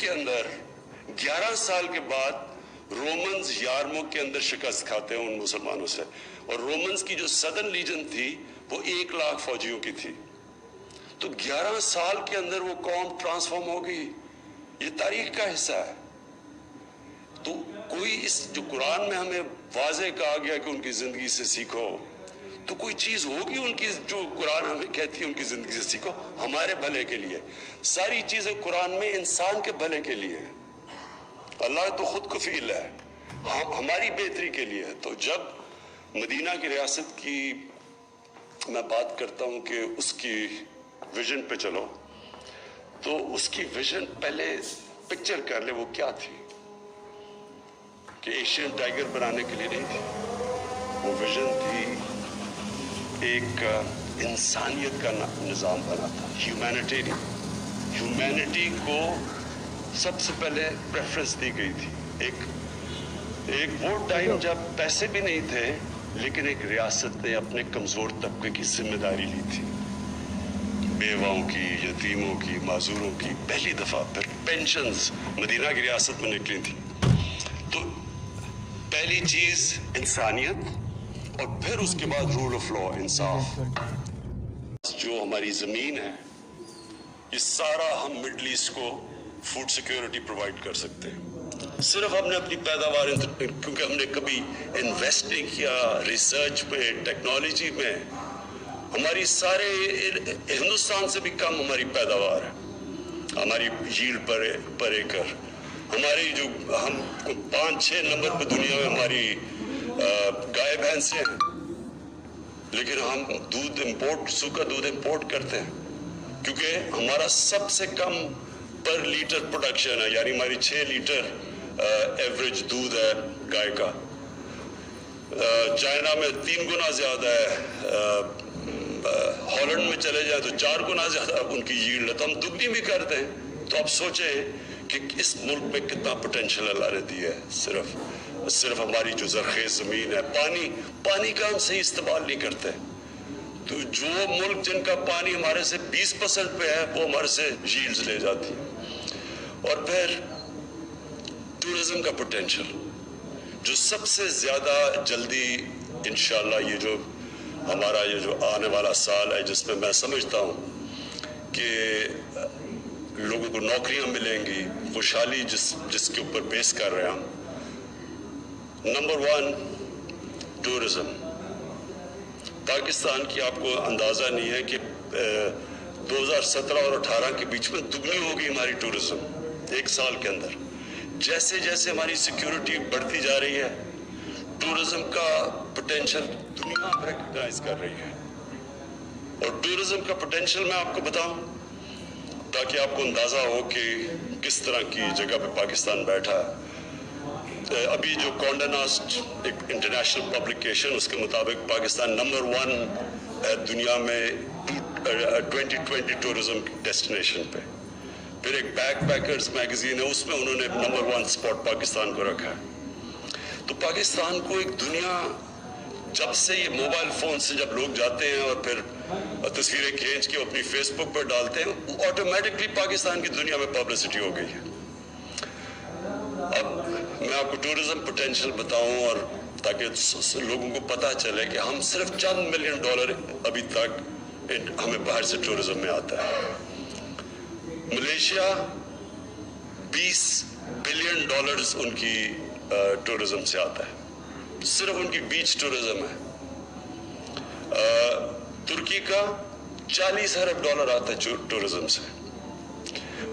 کے اندر 11 سال کے بعد رومنز یارموک کے اندر شکست کھاتے ہیں ان مسلمانوں سے، اور رومنز کی جو سدرن لیجن تھی وہ 1 لاکھ فوجیوں کی تھی. تو 11 سال کے اندر وہ قوم ٹرانسفارم ہو گئی. یہ تاریخ کا حصہ ہے. تو کوئی اس جو قرآن میں ہمیں واضح کہا گیا کہ ان کی زندگی سے سیکھو، تو کوئی چیز ہوگی ان کی جو قرآن ہمیں کہتی ہے ان کی زندگی سے سیکھو ہمارے بھلے کے لیے. ساری چیزیں قرآن میں انسان کے بھلے کے لیے ہیں. اللہ تو خود کفیل ہے، ہماری بہتری کے لیے. تو جب مدینہ کی ریاست کی میں بات کرتا ہوں کہ اس کی ویژن پہ چلو، تو اس کی ویژن پہلے پکچر کر لے وہ کیا تھی. کہ ایشین ٹائیگر بنانے کے لیے نہیں تھی، وہ ویژن تھی ایک انسانیت کا نظام بنا تھا، ہیومینیٹیرین. ہیومینٹی کو سب سے پہلے پریفرنس دی گئی تھی. ایک وہ ٹائم جب پیسے بھی نہیں تھے، لیکن ایک ریاست نے اپنے کمزور طبقے کی ذمہ داری لی تھی، بیواؤں کی، یتیموں کی، معذوروں کی. پہلی دفعہ پھر پینشنز مدینہ کی ریاست میں نکلی تھی. تو پہلی چیز انسانیت، اور پھر اس کے بعد رول آف لا، انصاف. جو ہماری زمین ہے یہ سارا ہم مڈل ایسٹ کو فوڈ سیکیورٹی پرووائڈ کر سکتے ہیں. صرف ہم نے اپنی پیداوار، کیونکہ ہم نے کبھی انویسٹ نہیں کیا ریسرچ پہ، ٹیکنالوجی میں. ہماری سارے ہندوستان سے بھی کم ہماری پیداوار ہے، ہماری ییلڈ پر ایکر. ہماری جو ہم 5-6 نمبر پہ دنیا میں ہماری گائے بھینسیں ہیں، لیکن ہم دودھ امپورٹ، سوکھا دودھ امپورٹ کرتے ہیں، کیونکہ ہمارا سب سے کم پر لیٹر پروڈکشن ہے. یعنی ہماری 6 لیٹر ایوریج دودھ ہے گائے کا. چائنا میں 3 گنا زیادہ ہے، ہالینڈ میں چلے جائیں تو 4 گنا زیادہ ان کی ییلڈ ہے. تو ہم دگنی بھی کرتے ہیں. تو آپ سوچیں کہ اس ملک میں کتنا پوٹینشیل اللہ نے دیا ہے. صرف ہماری جو زرخیز زمین ہے، پانی کا ہم صحیح استعمال نہیں کرتے. تو جو ملک جن کا پانی ہمارے سے 20% پہ ہے، وہ ہمارے سے ییلڈز لے جاتی ہے. اور پھر ٹورزم کا پوٹینشیل جو سب سے زیادہ جلدی انشاءاللہ یہ جو ہمارا یہ جو آنے والا سال ہے، جس میں میں سمجھتا ہوں کہ لوگوں کو نوکریاں ملیں گی، خوشحالی جس کے اوپر بیس کر رہے ہیں ہم. Number 1 tourism. پاکستان کی آپ کو اندازہ نہیں ہے کہ 2017 اور 18 کے بیچ میں دگنی ہوگی ہماری ٹورزم 1 سال کے اندر. جیسے جیسے ہماری سیکیورٹی بڑھتی جا رہی ہے، ٹورزم کا پوٹینشیل دنیا ریکگنائز کر رہی ہے. اور ٹورزم کا پوٹینشیل میں آپ کو بتاؤں تاکہ آپ کو اندازہ ہو کہ کس طرح کی جگہ پہ پاکستان بیٹھا ہے. ابھی جو کونڈا ناسٹ ایک انٹرنیشنل پبلیکیشن، اس کے مطابق پاکستان نمبر 1 ہے دنیا میں 2020 ٹورزم ڈیسٹینیشن پہ. پھر ایک بیک پیکرز میگزین ہے، اس میں انہوں نے نمبر 1 اسپاٹ پاکستان کو رکھا ہے. تو پاکستان کو ایک دنیا، جب سے یہ موبائل فون سے جب لوگ جاتے ہیں اور پھر تصویریں کھینچ کے اپنی فیس بک پر ڈالتے ہیں، آٹومیٹکلی پاکستان کی دنیا میں پبلسٹی ہو گئی ہے. اب میں آپ کو ٹورزم پوٹینشیل بتاؤں، اور تاکہ لوگوں کو پتہ چلے کہ ہم صرف چند $1 ملین ابھی تک ہمیں باہر سے ٹورزم میں آتا ہے. ملیشیا $20 بلین ان کی ٹورزم سے آتا ہے، صرف ان کی بیچ ٹورزم ہے. ترکی کا $40 ارب آتا ہے ٹورزم سے.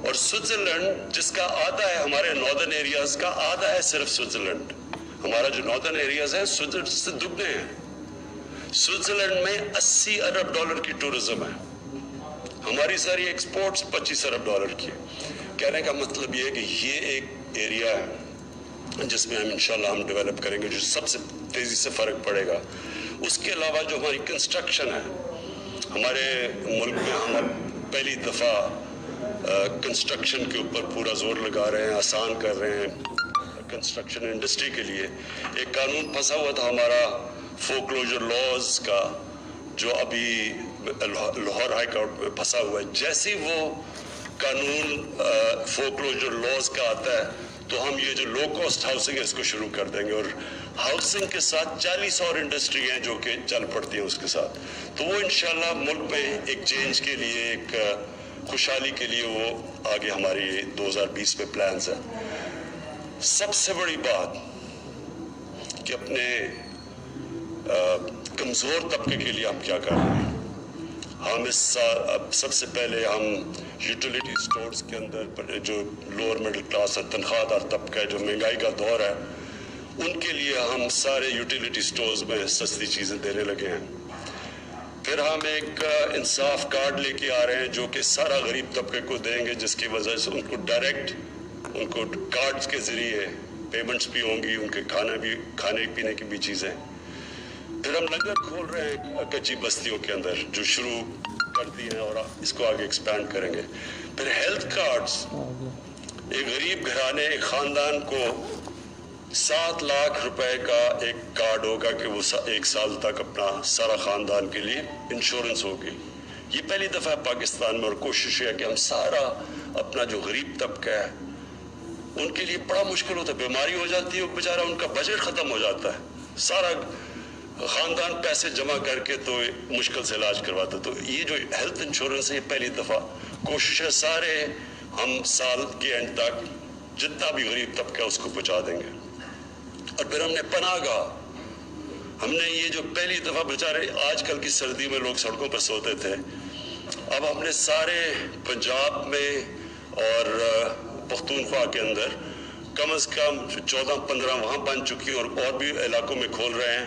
اور سوئٹزرلینڈ جس کا آدھا ہے، ہمارے ناردرن ایریاز کا آدھا ہے صرف سوئٹزرلینڈ. ہمارا جو ناردرن ایریاز ہے سوئٹزرلینڈ سے دگنے ہیں. سوئٹزرلینڈ میں $80 ارب کی ٹورزم ہے. ہماری ساری ایکسپورٹس $25 ارب کی. کہنے کا مطلب یہ ہے کہ یہ ایک ایریا ہے جس میں انشاءاللہ ہم ڈیولپ کریں گے، جو سب سے تیزی سے فرق پڑے گا. اس کے علاوہ جو ہماری کنسٹرکشن ہے، ہمارے ملک میں ہم پہلی دفعہ کنسٹرکشن کے اوپر پورا زور لگا رہے ہیں، آسان کر رہے ہیں کنسٹرکشن انڈسٹری کے لیے. ایک قانون پھنسا ہوا تھا ہمارا فورکلوجر لاز کا، جو ابھی لاہور ہائی کورٹ میں پھنسا ہوا ہے. جیسے وہ कानून फोकलोजर लॉज का आता है, तो हम ये जो लो कॉस्ट हाउसिंग है इसको शुरू कर देंगे, और हाउसिंग के साथ 40 और इंडस्ट्री हैं जो कि चल पड़ती हैं उसके साथ। तो वो इंशाल्लाह मुल्क में एक चेंज के लिए, एक खुशहाली के लिए वो आगे हमारी 2020 में प्लान्स है। सबसे बड़ी बात कि अपने कमज़ोर तबके के लिए हम क्या कर रहे हैं। हम इस साल अब सबसे पहले हम यूटिलिटी स्टोर्स के अंदर जो लोअर मिडिल क्लास है, तनख्वाहदार तबका है, जो महंगाई का दौर है, उनके लिए हम सारे यूटिलिटी स्टोर्स में सस्ती चीज़ें देने लगे हैं। फिर हम एक इंसाफ कार्ड लेके आ रहे हैं जो कि सारा गरीब तबके को देंगे, जिसकी वजह से उनको डायरेक्ट उनको कार्ड्स के ज़रिए पेमेंट्स भी होंगी, उनके खाने पीने की भी चीज़ें। फिर हम लंगर खोल रहे हैं कच्ची बस्तियों के अंदर, जो शुरू कर दी हैं और इसको आगे एक्सपैंड करेंगे। फिर हेल्थ कार्ड्स, एक गरीब घराने, एक ख़ानदान को 7 लाख रुपए का एक कार्ड होगा कि वो 1 साल तक अपना सारा ख़ानदान के लिए इंश्योरेंस होगी। ये पहली दफ़ा है पाकिस्तान में, और कोशिश है कि हम सारा अपना जो गरीब तबका है उनके लिए बड़ा मुश्किल होता है, बीमारी हो जाती है, बेचारा उनका बजट ख़त्म हो जाता है, सारा ख़ानदान पैसे जमा करके तो मुश्किल से इलाज करवाता। तो ये जो हेल्थ इंश्योरेंस है, ये पहली दफ़ा कोशिश है सारे हम साल के एंड तक जितना भी गरीब तबका है उसको पहुँचा देंगे। और फिर हमने पनाहगाह, हमने ये जो पहली दफ़ा बेचारे आजकल की सर्दी में लोग सड़कों पर सोते थे, अब हमने सारे पंजाब में और पख्तूनख्वा के अंदर कम से कम 14-15 वहाँ बन चुकी हैं, और भी इलाकों में खोल रहे हैं।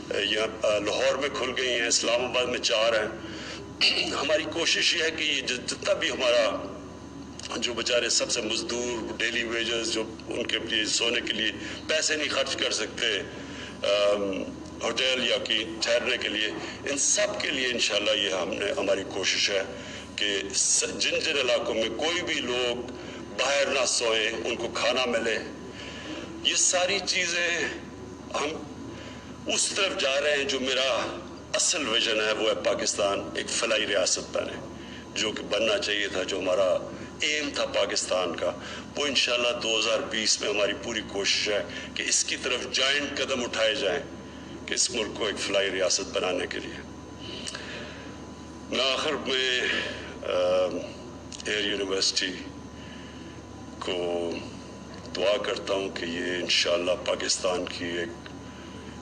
यहाँ लाहौर में खुल गई हैं, इस्लामाबाद में 4 हैं। हमारी कोशिश ये है कि ये जितना भी हमारा जो बेचारे सबसे मजदूर, डेली वेजेस, जो उनके लिए सोने के लिए पैसे नहीं खर्च कर सकते, होटल या कि ठहरने के लिए, इन सब के लिए इंशाल्लाह ये हमारी कोशिश है कि जिन जिन इलाकों में कोई भी लोग बाहर ना सोए, उनको खाना मिले। ये सारी चीज़ें हम उस तरफ जा रहे हैं जो मेरा असल विजन है, वो है पाकिस्तान एक फलाई रियासत बने, जो कि बनना चाहिए था, जो हमारा एम था पाकिस्तान का। वो इंशाल्लाह 2020 में हमारी पूरी कोशिश है कि इसकी तरफ जायंट कदम उठाए जाएं कि इस मुल्क को एक फलाई रियासत बनाने के लिए। मैं आखिर में एयर यूनिवर्सिटी को दुआ करता हूँ कि ये इंशाल्लाह पाकिस्तान की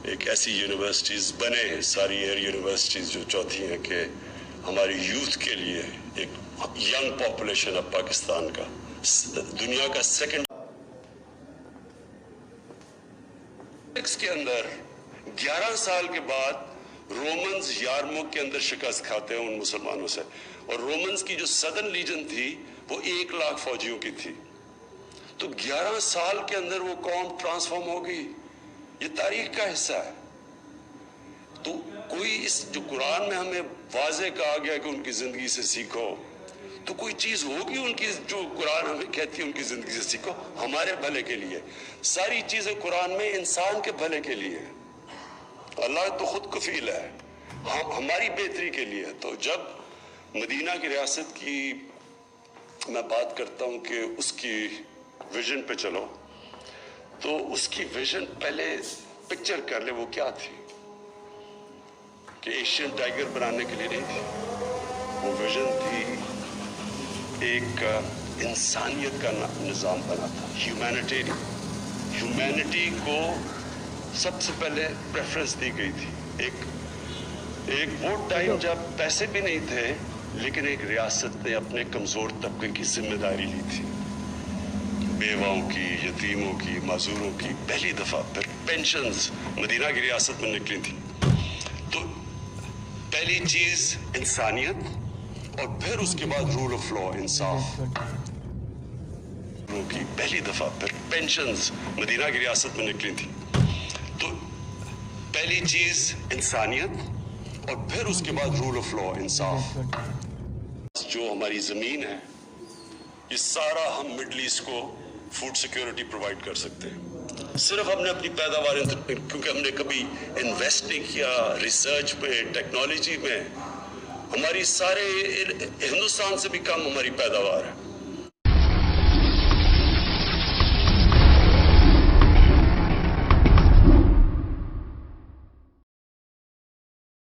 एक ऐसी यूनिवर्सिटीज़ बने, सारी एयर यूनिवर्सिटीज़ जो चौथी हैं, कि हमारी यूथ के लिए एक यंग पॉपुलेशन ऑफ पाकिस्तान का दुनिया का सेकंड के अंदर 11 साल के बाद रोमन्स यारमुक के अंदर शिकस्त खाते हैं उन मुसलमानों से, और रोमन्स की जो सदर्न लीजन थी वो 1 लाख फौजियों की थी। तो 11 साल के अंदर वो कौम ट्रांसफॉर्म हो गई। ये तारीख का हिस्सा है। तो कोई इस जो कुरान में हमें वाज़े कहा गया कि उनकी ज़िंदगी से सीखो, तो कोई चीज़ होगी उनकी जो कुरान हमें कहती है उनकी ज़िंदगी से सीखो, हमारे भले के लिए। सारी चीज़ें कुरान में इंसान के भले के लिए, अल्लाह तो खुद कफील है, हमारी बेहतरी के लिए। तो जब मदीना की रियासत की मैं बात करता हूँ कि उसकी विजन पे चलो, तो उसकी विजन पहले पिक्चर कर ले वो क्या थी, कि एशियन टाइगर बनाने के लिए नहीं थी। वो विजन थी एक इंसानियत का निज़ाम बना था, ह्यूमैनिटी को सबसे पहले प्रेफरेंस दी गई थी। एक वो टाइम जब पैसे भी नहीं थे, लेकिन एक रियासत ने अपने कमज़ोर तबके की जिम्मेदारी ली थी, बेवाओं की, यतीमों की, माजूरों की। पहली दफ़ा फिर पेंशन्स मदीना की रियासत में निकली थी। तो पहली चीज़ इंसानियत, और फिर उसके बाद रूल ऑफ लॉ, इंसाफ की पहली दफ़ा फिर पेंशन्स मदीना की रियासत में निकली थी। तो पहली चीज़ इंसानियत, और फिर उसके बाद रूल ऑफ लॉ, इंसाफ। जो हमारी ज़मीन है, ये सारा हम मिडल ईस्ट को फूड सिक्योरिटी प्रोवाइड कर सकते हैं। सिर्फ हमने अपनी पैदावार, क्योंकि हमने कभी इन्वेस्ट नहीं किया रिसर्च में, टेक्नोलॉजी में। हमारी सारे हिंदुस्तान से भी कम हमारी पैदावार है।